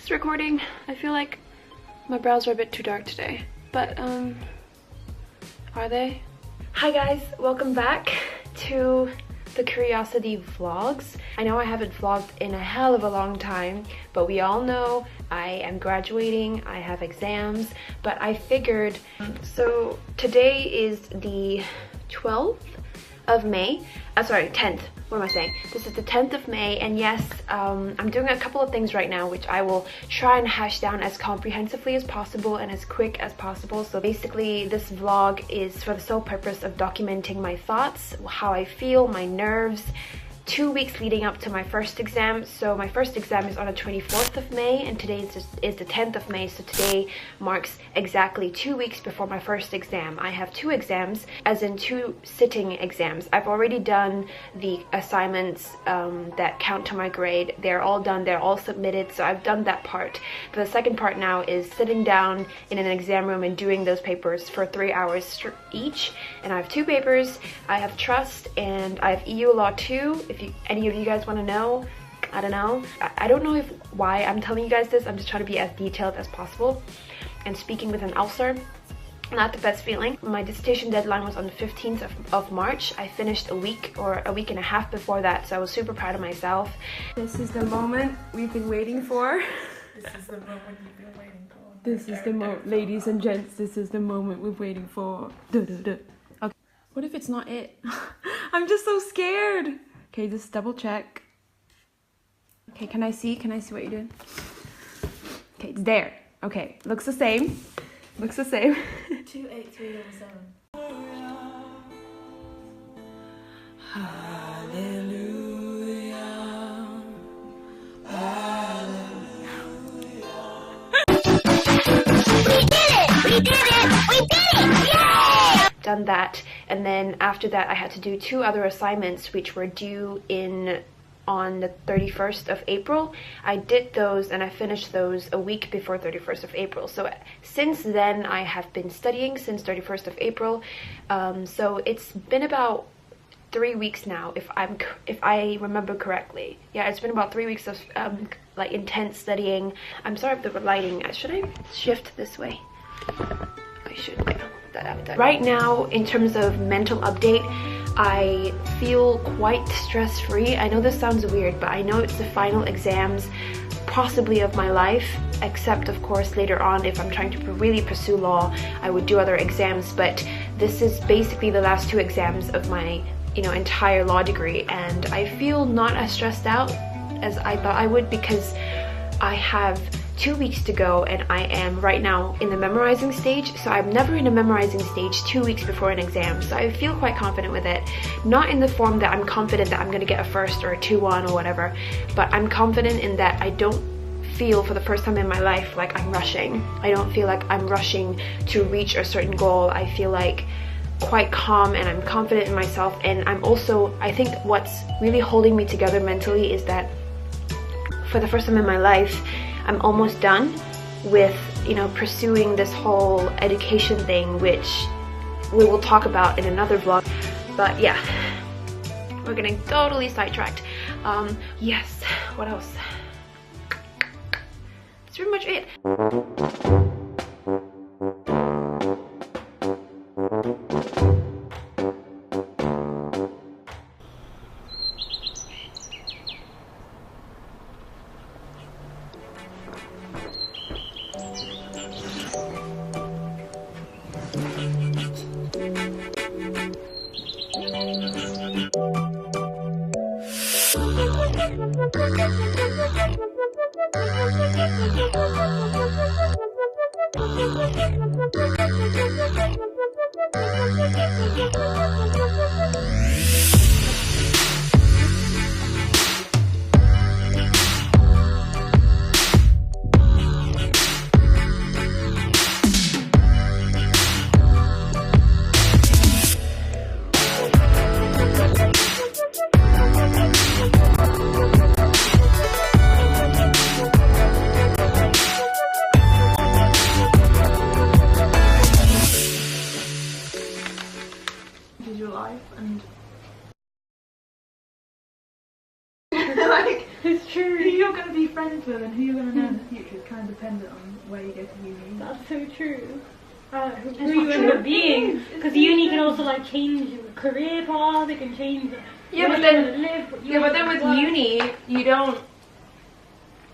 Recording. I feel like my brows are a bit too dark today, but are they? Hi guys, welcome back to the Curiosity vlogs. I know I haven't vlogged in a hell of a long time, but we all know I am graduating, I have exams, but I figured, so today is the 12th of May, sorry, 10th. What am I saying? This is the 10th of May, and yes, I'm doing a couple of things right now which I will try and hash down as comprehensively as possible and as quick as possible. So basically this vlog is for the sole purpose of documenting my thoughts, how I feel, my nerves, 2 weeks leading up to my first exam. So my first exam is on the 24th of May and today is the 10th of May, so today marks exactly 2 weeks before my first exam. I have 2 exams, as in 2 sitting exams. I've already done the assignments that count to my grade. They're all done, they're all submitted, so I've done that part. The second part now is sitting down in an exam room and doing those papers for 3 hours each. And I have 2 papers. I have Trust and I have EU Law 2. If any of you guys want to know, I don't know. I don't know why I'm telling you guys this. I'm just trying to be as detailed as possible. And speaking with an ulcer, not the best feeling. My dissertation deadline was on the 15th of March. I finished a week or a week and a half before that, so I was super proud of myself. This is the moment we've been waiting for. This is the moment you've been waiting for. This is the moment, ladies and gents, this is the moment we're waiting for. Okay. What if it's not it? I'm just so scared. Okay, just double check. Okay, can I see what you're doing? Okay, it's there. Okay, looks the same. Looks the same. 28377. Hallelujah. We did it! Yay! Done that, and then after that I had to do 2 other assignments which were due on the 31st of April. I did those and I finished those a week before 31st of April. So since then I have been studying since 31st of April. So it's been about 3 weeks now, if I remember correctly. Yeah, it's been about 3 weeks of like intense studying. I'm sorry if the lighting. Should I shift this way? I should. Yeah. That. Right now, in terms of mental update, I feel quite stress-free. I know this sounds weird, but I know it's the final exams possibly of my life, except of course later on if I'm trying to really pursue law, I would do other exams, but this is basically the last 2 exams of my entire law degree, and I feel not as stressed out as I thought I would because I have 2 weeks to go and I am right now in the memorizing stage. So I'm never in a memorizing stage 2 weeks before an exam, so I feel quite confident with it. Not in the form that I'm confident that I'm going to get a first or a 2-1 or whatever, but I'm confident in that I don't feel for the first time in my life like I'm rushing. I don't feel like I'm rushing to reach a certain goal. I feel like quite calm and I'm confident in myself, and I'm also, I think what's really holding me together mentally is that for the first time in my life I'm almost done with pursuing this whole education thing, which we will talk about in another vlog. But yeah, we're getting totally sidetracked. Yes, what else? That's pretty much it. true. Who you're going to be friends with and who you're going to know in the future is kind of dependent on where you go to uni. That's so true. Who you end up being, because uni can also like change your career path. It can change. Yeah, but then with uni, you don't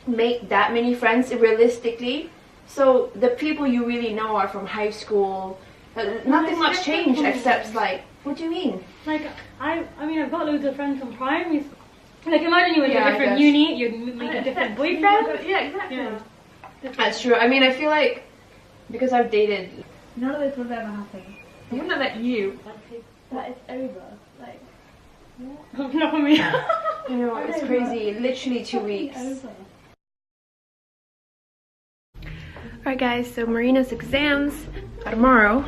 make that many friends realistically. So the people you really know are from high school. Nothing much changed except like, what do you mean? Like I mean, I've got loads of friends from primary school. Like imagine you went to a Yeah, different uni, you'd make a different boyfriend. Yeah, exactly. Yeah. That's true. I mean, I feel like because I've dated. None of this would ever happen. I wouldn't have let you. That is over. Like, not for me. I know, it's crazy. Literally 2 weeks. Alright guys, so Marina's exams are tomorrow.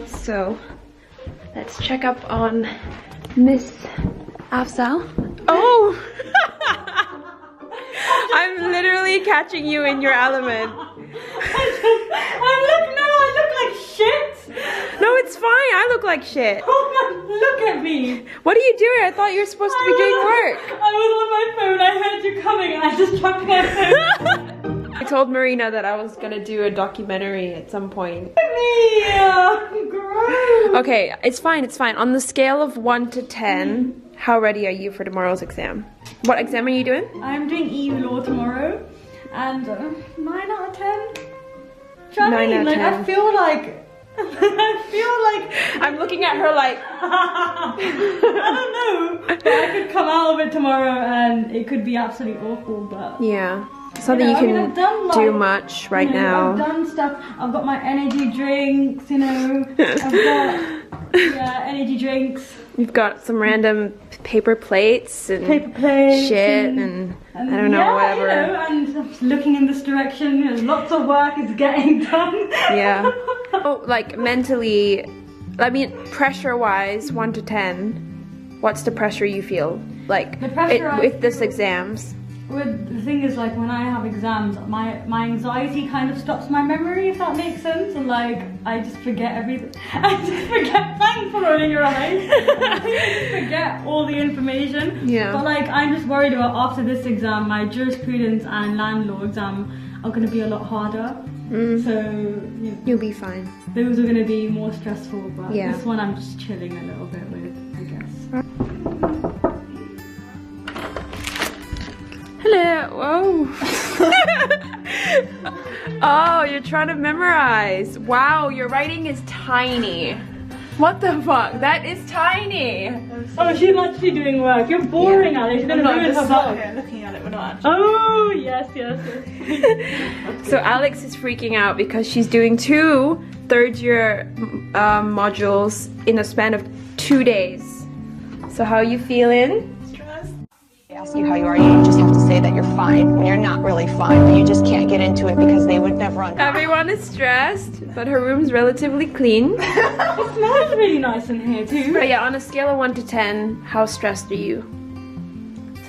So let's check up on Miss Afzal. Oh! I'm literally catching you in your element. I look like shit. No, it's fine. I look like shit. Oh my, look at me. What are you doing? I thought you were supposed to be doing work. I was on my phone. I heard you coming and I just dropped my phone. I told Marina that I was gonna do a documentary at some point. Gross. Okay, it's fine, it's fine. On the scale of 1 to 10, how ready are you for tomorrow's exam? What exam are you doing? I'm doing EU law tomorrow, and 9 out of 10. Do you know what I 9 mean? out of Like 10. I feel like I'm looking at her like... I don't know, but I could come out of it tomorrow and it could be absolutely awful, but... Yeah, something you I mean, can I've done, like, do much right now. I've done stuff, I've got my energy drinks, you know, I've got, yeah, energy drinks. You've got some random paper plates and shit and I don't know, yeah, whatever. You know, and I'm just looking in this direction, there's lots of work is getting done. Yeah. Oh, like mentally, I mean, pressure-wise, 1 to 10, what's the pressure you feel? Like, The pressure with this exams? Well, the thing is, like, when I have exams, my anxiety kind of stops my memory, if that makes sense. And like, I just forget everything. I just forget. Thanks for rolling your eyes. I just forget all the information. Yeah. But like, I'm just worried about after this exam, my jurisprudence and land law exam are going to be a lot harder. So you know, You'll be fine. those are going to be more stressful. But Yeah. this one, I'm just chilling a little bit with, I guess. Hello. Whoa. Oh, you're trying to memorize. Wow, your writing is tiny. What the fuck? That is tiny. Oh, she's actually doing work. You're boring, Alex. You're gonna ruin her vlog. Here looking at it, we're not actually. Oh, yes. So Alex is freaking out because she's doing 2 third-year modules in a span of 2 days. So how are you feeling? Ask you how you are, you just have to say that you're fine when you're not really fine, but you just can't get into it because they would never understand. Everyone is stressed, but her room's relatively clean. It smells really nice in here too. But yeah, on a scale of 1 to 10, how stressed are you?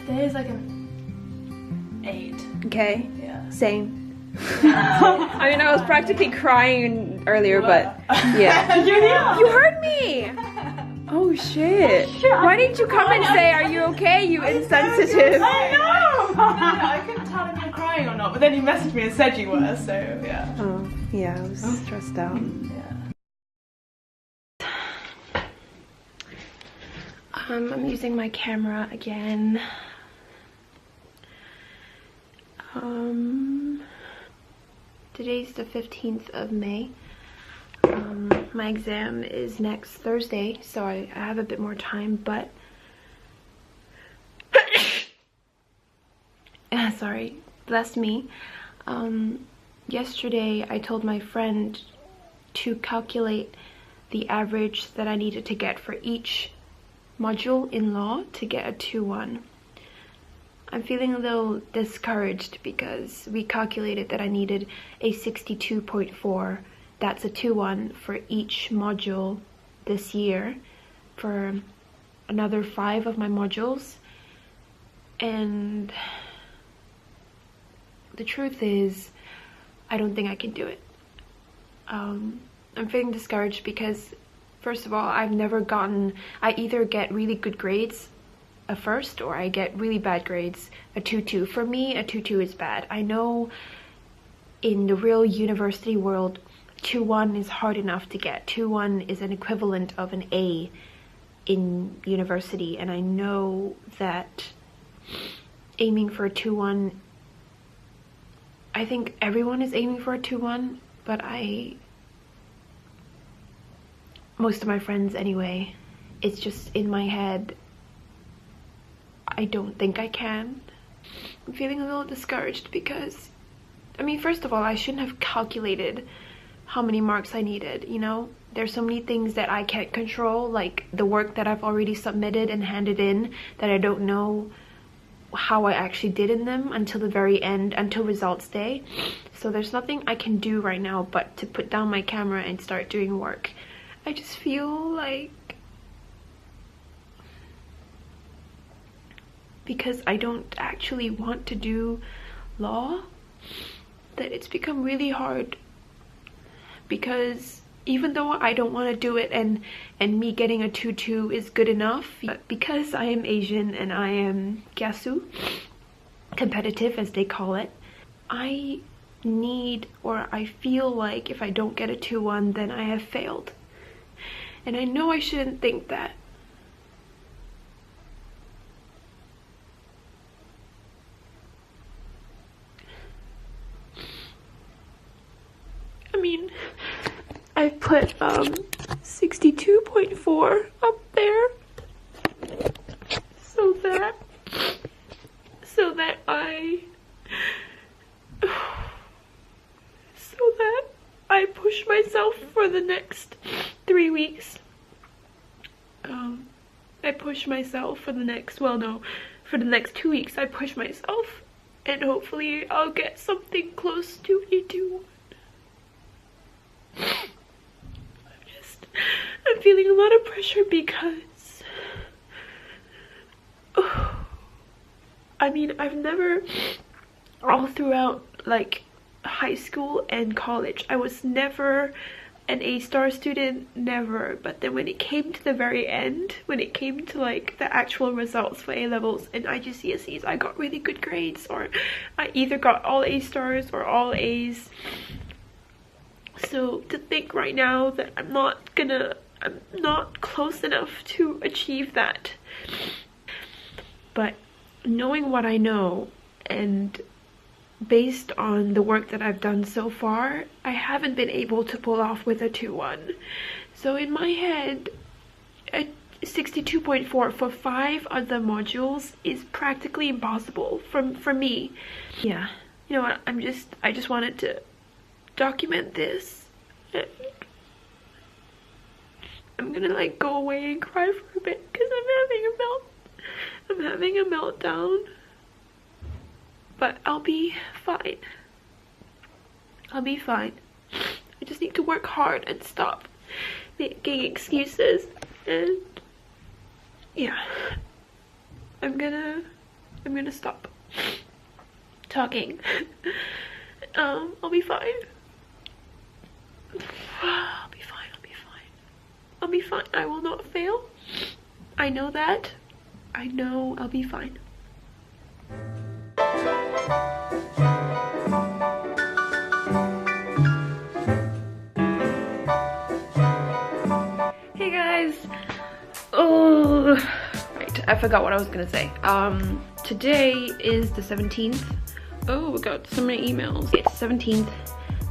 Today is like an 8. Okay. Yeah. Same. I mean, I was practically crying earlier, but yeah. You heard me! Oh shit. Why didn't you come and say, are you okay, you insensitive? I know! I couldn't tell if you were crying or not, but then you messaged me and said you were, so yeah. Oh, yeah, I was stressed out. I'm using my camera again. Today's the 15th of May. My exam is next Thursday, so I have a bit more time, but sorry, bless me. Yesterday I told my friend to calculate the average that I needed to get for each module in law to get a 2-1. I'm feeling a little discouraged because we calculated that I needed a 62.4. That's a 2-1 for each module this year for another 5 of my modules. And the truth is, I don't think I can do it. I'm feeling discouraged because, first of all, I either get really good grades a first or I get really bad grades, a 2-2. For me, a 2-2 is bad. I know in the real university world, 2-1 is hard enough to get. 2-1 is an equivalent of an A in university, and I know that aiming for a 2-1, I think everyone is aiming for a 2-1, but most of my friends anyway, it's just in my head, I don't think I can. I'm feeling a little discouraged because, I mean, first of all, I shouldn't have calculated how many marks I needed, you know? There's so many things that I can't control, like the work that I've already submitted and handed in, that I don't know how I actually did in them until the very end, until results day. So there's nothing I can do right now but to put down my camera and start doing work. I just feel like, because I don't actually want to do law, that it's become really hard. Because even though I don't want to do it and me getting a 2-2 is good enough, but because I am Asian and I am gyasu, competitive as they call it, I need, or I feel like if I don't get a 2-1 then I have failed. And I know I shouldn't think that. I mean, I've put 62.4 up there so that I push myself for the next 3 weeks. I push myself for the next, well no, for the next 2 weeks I push myself, and hopefully I'll get something close to a 2-1. I'm feeling a lot of pressure because, I mean, I've never, all throughout like high school and college, I was never an A-star student, never. But then when it came to the very end, when it came to like the actual results for A-levels and IGCSEs, I got really good grades, or I either got all A-stars or all A's. So to think right now that I'm not close enough to achieve that. But knowing what I know, and based on the work that I've done so far, I haven't been able to pull off with a 2-1. So in my head, a 62.4 for 5 of the modules is practically impossible for me. Yeah, you know what, I just wanted to document this. I'm gonna like go away and cry for a bit because I'm having a meltdown. But I'll be fine. I'll be fine. I just need to work hard and stop making excuses, and yeah, I'm gonna stop talking. I'll be fine. I'll be fine. I'll be fine. I will not fail. I know that. I know I'll be fine. Hey guys. Oh, right. I forgot what I was gonna say. Today is the 17th. Oh, we got so many emails. It's 17th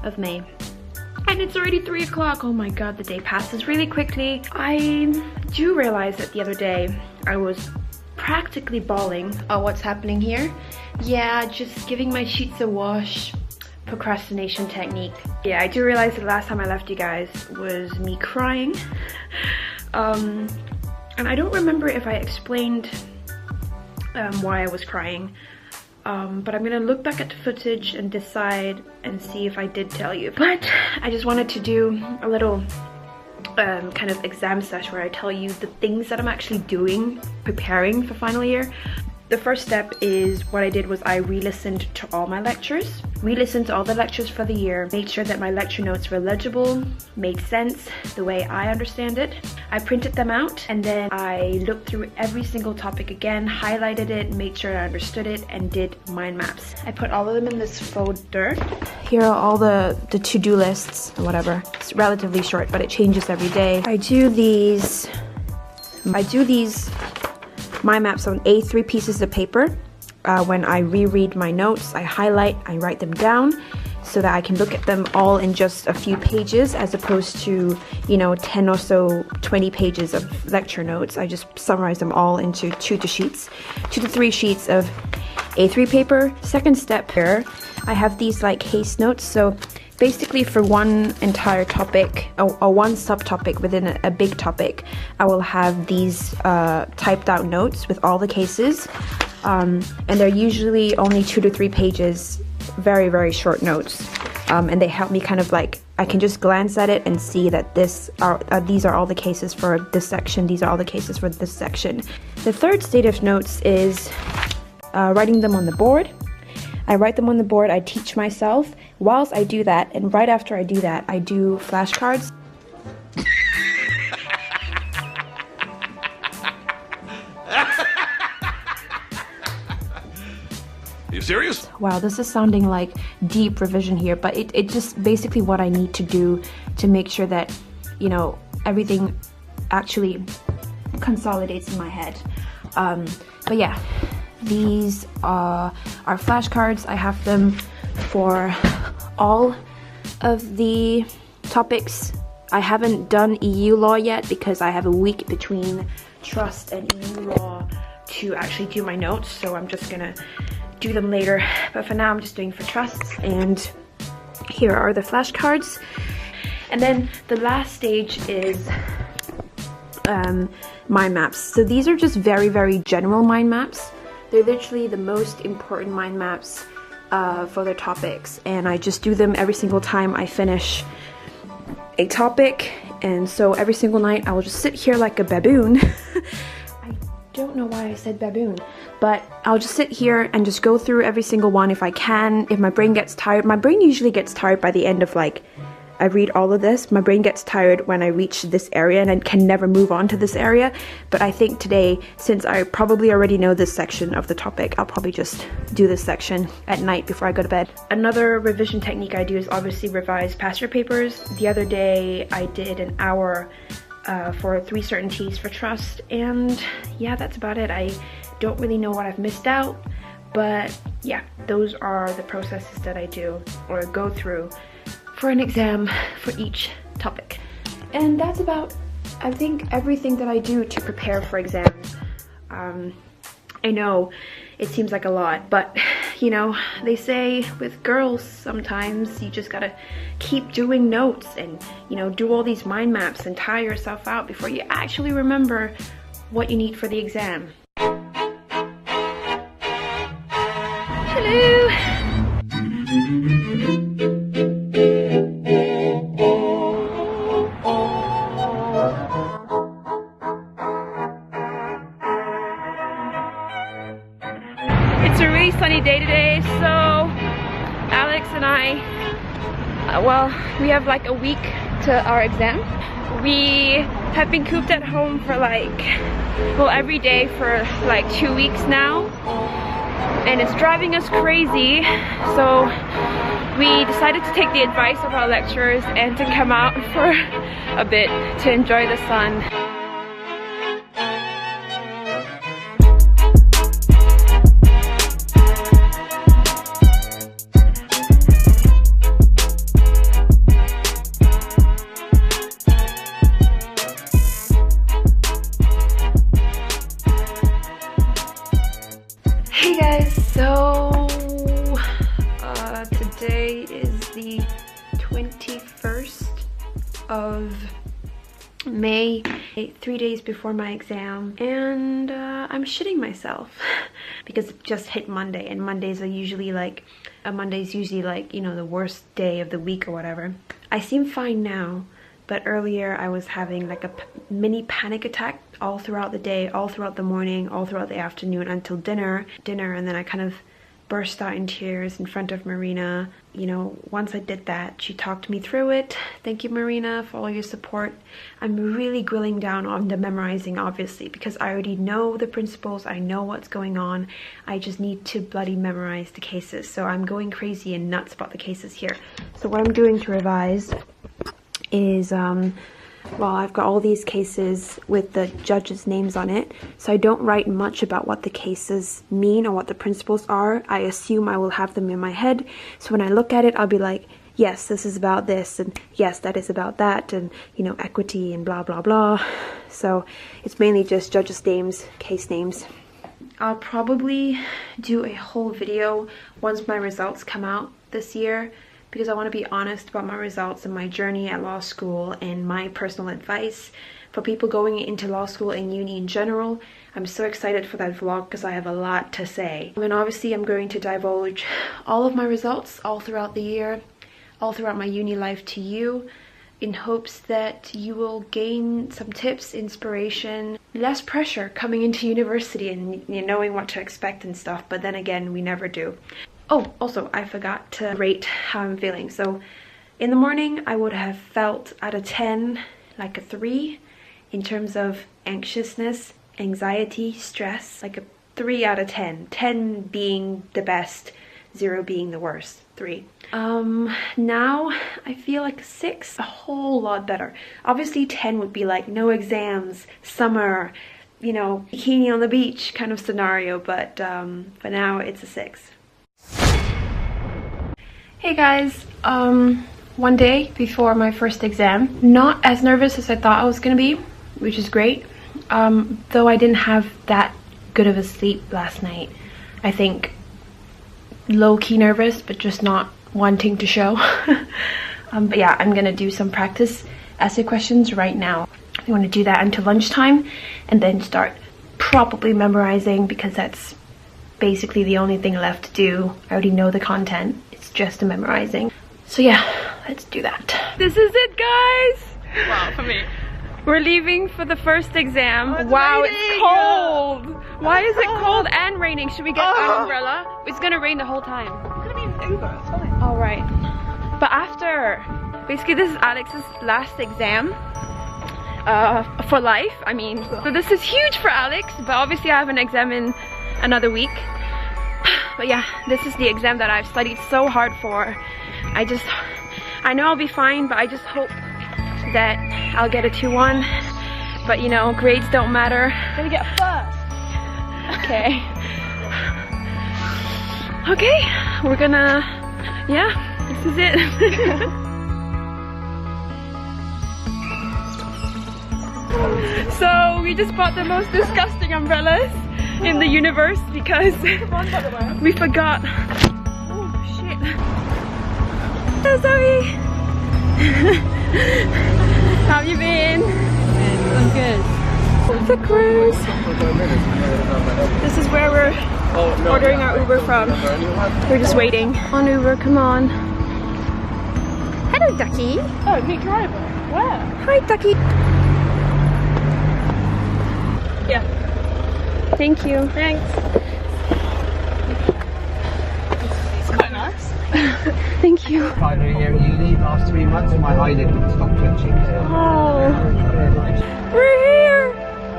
of May. And it's already 3 o'clock. Oh my god, the day passes really quickly. I do realize that the other day I was practically bawling. Oh, what's happening here? Yeah, just giving my sheets a wash. Procrastination technique. Yeah, I do realize the last time I left you guys was me crying. And I don't remember if I explained why I was crying. But I'm gonna look back at the footage and decide and see if I did tell you. But I just wanted to do a little kind of exam session where I tell you the things that I'm actually doing, preparing for final year. The first step is what I did was I re-listened to all my lectures. Re-listened to all the lectures for the year, made sure that my lecture notes were legible, made sense the way I understand it. I printed them out and then I looked through every single topic again, highlighted it, made sure I understood it, and did mind maps. I put all of them in this folder. Here are all the to-do lists or whatever. It's relatively short, but it changes every day. I do these mind maps on A3 pieces of paper. When I reread my notes, I highlight, I write them down so that I can look at them all in just a few pages as opposed to, you know, 10 or so, 20 pages of lecture notes. I just summarize them all into 2 to 3 sheets of A3 paper. Second step here, I have these like case notes. So basically for one entire topic or one subtopic within a big topic, I will have these typed out notes with all the cases. And they're usually only 2 to 3 pages, very, very short notes. And they help me kind of like, I can just glance at it and see that these are all the cases for this section, these are all the cases for this section. The third state of notes is writing them on the board. I write them on the board, I teach myself. Whilst I do that, and right after I do that, I do flashcards. You serious? Wow, this is sounding like deep revision here, but it just basically what I need to do to make sure that, you know, everything actually consolidates in my head. But yeah, these are flashcards. I have them for all of the topics. I haven't done EU law yet because I have a week between trust and EU law to actually do my notes, so I'm just gonna do them later. But for now, I'm just doing for trusts, and here are the flashcards. And then the last stage is mind maps. So these are just very, very general mind maps. They're literally the most important mind maps for their topics, and I just do them every single time I finish a topic. And so every single night I will just sit here like a baboon. I don't know why I said baboon, but I'll just sit here and just go through every single one if I can. If my brain gets tired, my brain usually gets tired by the end of like, I read all of this, my brain gets tired when I reach this area and I can never move on to this area. But I think today, since I probably already know this section of the topic, I'll probably just do this section at night before I go to bed. Another revision technique I do is obviously revise past year papers. The other day I did an hour for 3 certainties for trust, and yeah, that's about it. I don't really know what I've missed out, but yeah, those are the processes that I do or go through for an exam for each topic. And that's about, I think, everything that I do to prepare for exams. I know it seems like a lot, but you know, they say with girls sometimes you just gotta keep doing notes and, you know, do all these mind maps and tire yourself out before you actually remember what you need for the exam. Hello! It's a really sunny day today, so Alex and I, well, we have like a week to our exam. We have been cooped at home for like, well, every day for like 2 weeks now, and it's driving us crazy. So we decided to take the advice of our lecturers and to come out for a bit to enjoy the sun. Hey guys, so today is the 21st of May, 3 days before my exam, and I'm shitting myself because it just hit Monday, and Mondays are usually like, you know, the worst day of the week or whatever. I seem fine now, But earlier I was having like a mini panic attack all throughout the day, all throughout the morning, all throughout the afternoon until dinner, and then I kind of burst out in tears in front of Marina. You know, once I did that, she talked me through it. Thank you, Marina, for all your support. I'm really grilling down on the memorizing, obviously, because I already know the principles, I know what's going on. I just need to bloody memorize the cases. So I'm going crazy and nuts about the cases here. So what I'm doing to revise is, well, I've got all these cases with the judges' names on it, so I don't write much about what the cases mean or what the principles are. I assume I will have them in my head, so when I look at it, I'll be like, yes, this is about this, and yes, that is about that, and, you know, equity and blah blah blah. So it's mainly just judges' names, case names. I'll probably do a whole video once my results come out this year, because I want to be honest about my results and my journey at law school and my personal advice for people going into law school and uni in general. I'm so excited for that vlog because I have a lot to say. And obviously I'm going to divulge all of my results all throughout the year, all throughout my uni life to you, in hopes that you will gain some tips, inspiration, less pressure coming into university and, you know, knowing what to expect and stuff, but then again, we never do. Oh, also, I forgot to rate how I'm feeling. So in the morning, I would have felt out of 10, like a 3 in terms of anxiousness, anxiety, stress, like a 3 out of 10. 10 being the best, 0 being the worst, 3. Now I feel like a 6, a whole lot better. Obviously 10 would be like no exams, summer, you know, bikini on the beach kind of scenario, but for now it's a 6. Hey guys, one day before my first exam, not as nervous as I thought I was gonna be, which is great. Though I didn't have that good of a sleep last night. I think low-key nervous, but just not wanting to show. But yeah, I'm gonna do some practice essay questions right now. I want to do that until lunchtime and then start properly memorizing, because that's basically the only thing left to do. I already know the content. Just the memorizing. So yeah, let's do that. This is it, guys! Wow, for me. We're leaving for the first exam. Oh, wow, raining. it's cold! Why is it cold and raining? Should we get an umbrella? It's gonna rain the whole time. It's gonna be an Uber, it's fine. Alright. But after, basically this is Alex's last exam for life. I mean, so this is huge for Alex, but obviously I have an exam in another week. But yeah, this is the exam that I've studied so hard for. I know I'll be fine, but I just hope that I'll get a 2-1. But you know, grades don't matter. Gonna get first. Okay. Okay, we're gonna, yeah, this is it. So we just bought the most disgusting umbrellas in the universe because we forgot. Oh shit. So Zoe! How have you been? I'm good. It's a cruise. This is where we're ordering our Uber from. We're just waiting on Uber, come on. Hello ducky. Oh, new driver. Where? Hi ducky. Yeah. Thank you. Thanks. It's quite nice. Thank you. Final year uni, last 3 months, and my eyelid didn't stop twitching. Oh, we're here!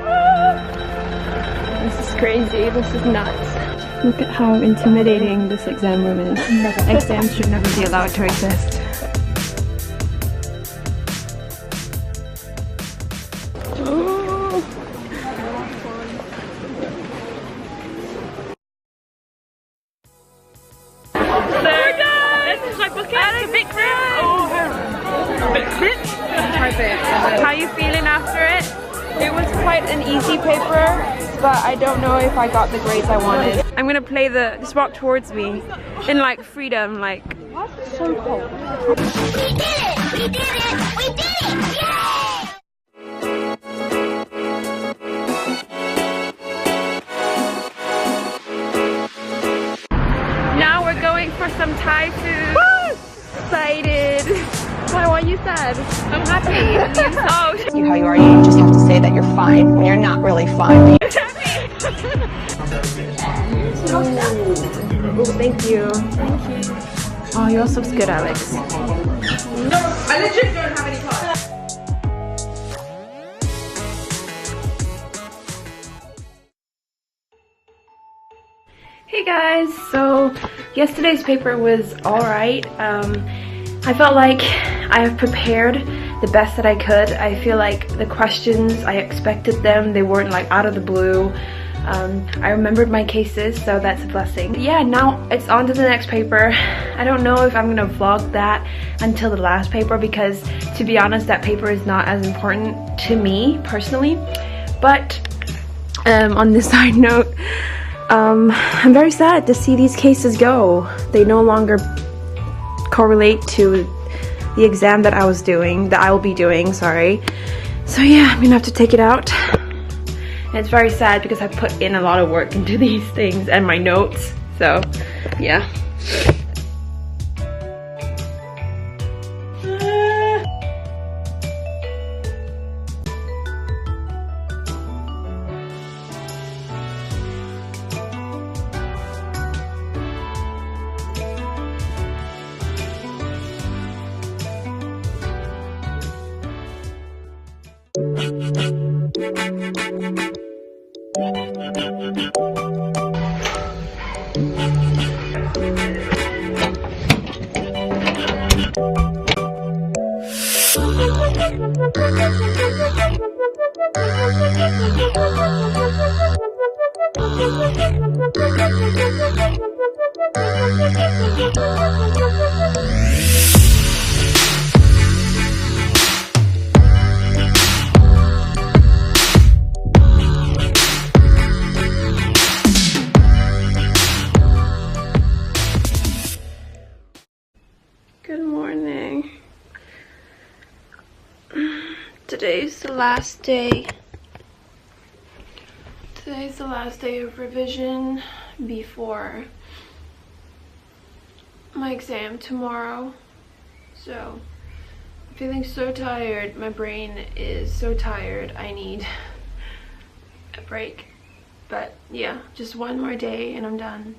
Ah. This is crazy, this is nuts. Look at how intimidating this exam room is. Exams should never be allowed to exist. How are you feeling after it? It was quite an easy paper, but I don't know if I got the grades I wanted. I'm gonna play just walk towards me in like freedom, like. Why is it so cold? We did it! We did it! We did it! Yay! Now we're going for some Thai food. Woo! Excited! I are you sad? I'm happy. Oh. You how you are, you just have to say that you're fine when you're not really fine. Oh, thank you. Thank you. Oh, you're so good, Alex. No, I literally don't have any class. Hey guys, so yesterday's paper was alright. I felt like I have prepared the best that I could. I feel like the questions, I expected them. They weren't like out of the blue. I remembered my cases, so that's a blessing. Yeah, now it's on to the next paper. I don't know if I'm gonna vlog that until the last paper because, to be honest, that paper is not as important to me personally. But on this side note, I'm very sad to see these cases go. They no longer correlate to the exam that I will be doing, sorry. So yeah, I'm gonna have to take it out. And it's very sad because I put in a lot of work into these things and my notes, so yeah. Good morning. Today's the last day. Today's the last day of revision before my exam tomorrow. So I'm feeling so tired. My brain is so tired. I need a break. But yeah, just one more day and I'm done.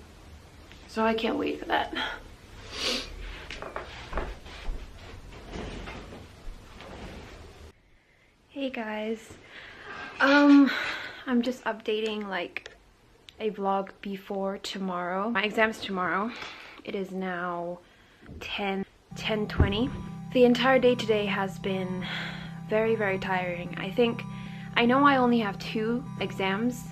So I can't wait for that. Hey guys, I'm just updating like a vlog before tomorrow. My exam's tomorrow. It is now 10:20. The entire day today has been very, very tiring. I know I only have two exams,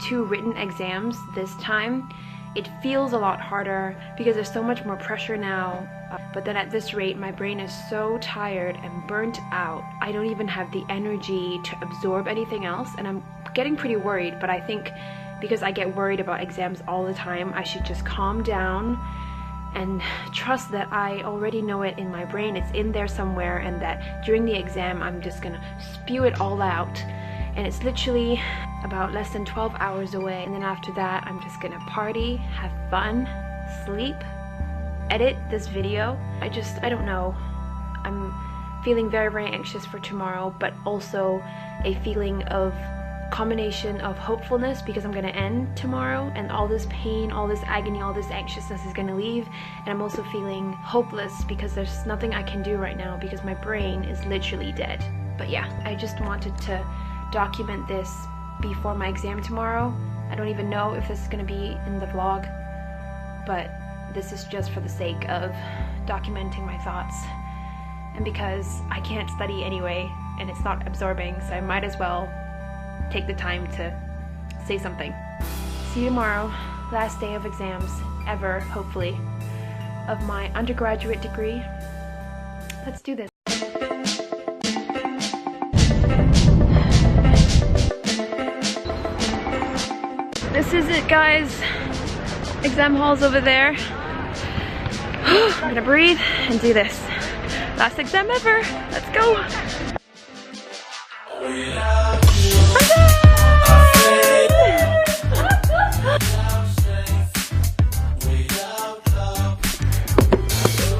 two written exams this time. It feels a lot harder because there's so much more pressure now. But then at this rate, my brain is so tired and burnt out. I don't even have the energy to absorb anything else, and I'm getting pretty worried. But I think because I get worried about exams all the time, I should just calm down and trust that I already know it in my brain. It's in there somewhere, and that during the exam, I'm just gonna spew it all out. And it's literally about less than 12 hours away. And then after that, I'm just gonna party, have fun, sleep, edit this video. I don't know. I'm feeling very, very anxious for tomorrow, but also a feeling of combination of hopefulness because I'm gonna end tomorrow and all this pain, all this agony, all this anxiousness is gonna leave. And I'm also feeling hopeless because there's nothing I can do right now because my brain is literally dead. But yeah, I just wanted to document this before my exam tomorrow. I don't even know if this is gonna be in the vlog, but this is just for the sake of documenting my thoughts. And because I can't study anyway, and it's not absorbing, so I might as well take the time to say something. See you tomorrow, last day of exams ever, hopefully, of my undergraduate degree. Let's do this. This is it, guys. Exam hall's over there. I'm gonna breathe and do this. Last exam ever. Let's go.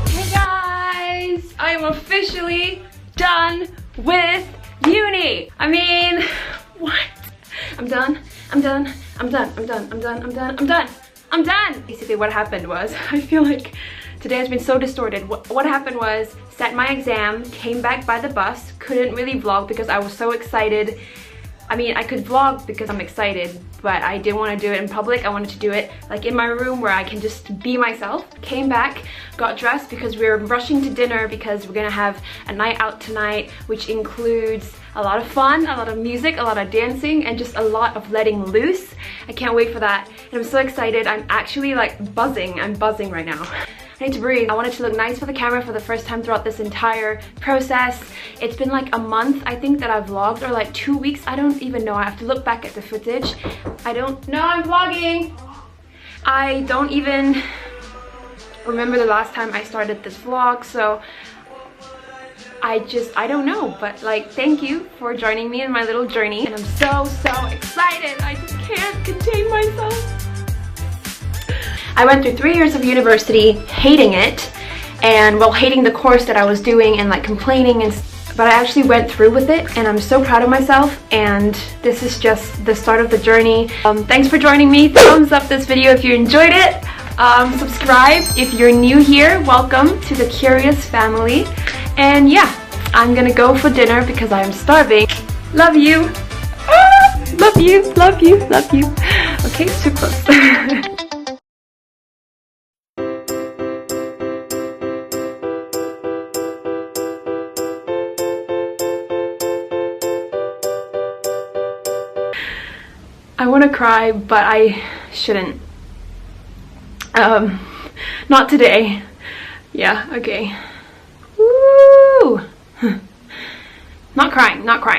Hey guys! done with uni. I mean, what? I'm done. Basically what happened was, I feel like today has been so distorted. What happened was, sat my exam, came back by the bus, couldn't really vlog because I was so excited. I mean, I could vlog because I'm excited, but I didn't want to do it in public. I wanted to do it like in my room where I can just be myself. Came back, got dressed because we were rushing to dinner because we're gonna have a night out tonight, which includes a lot of fun, a lot of music, a lot of dancing, and just a lot of letting loose. I can't wait for that. And I'm so excited. I'm actually like buzzing. I'm buzzing right now. I need to breathe. I wanted to look nice for the camera for the first time throughout this entire process. It's been like a month, I think, that I've vlogged, or like 2 weeks. I don't even know. I have to look back at the footage. I don't know I'm vlogging. I don't even remember the last time I started this vlog, so I don't know. But like, thank you for joining me in my little journey. And I'm so excited. I just can't contain myself. I went through 3 years of university hating it, and well, hating the course that I was doing and like complaining, and but I actually went through with it, and I'm so proud of myself, and this is just the start of the journey. Thanks for joining me. Thumbs up this video if you enjoyed it. Subscribe if you're new here. Welcome to the Curious family. And yeah, I'm gonna go for dinner because I'm starving. Love you. Love you, love you, love you. Okay, too close. I want to cry, but I shouldn't. Not today. Yeah, okay. Woo! Not crying, not crying.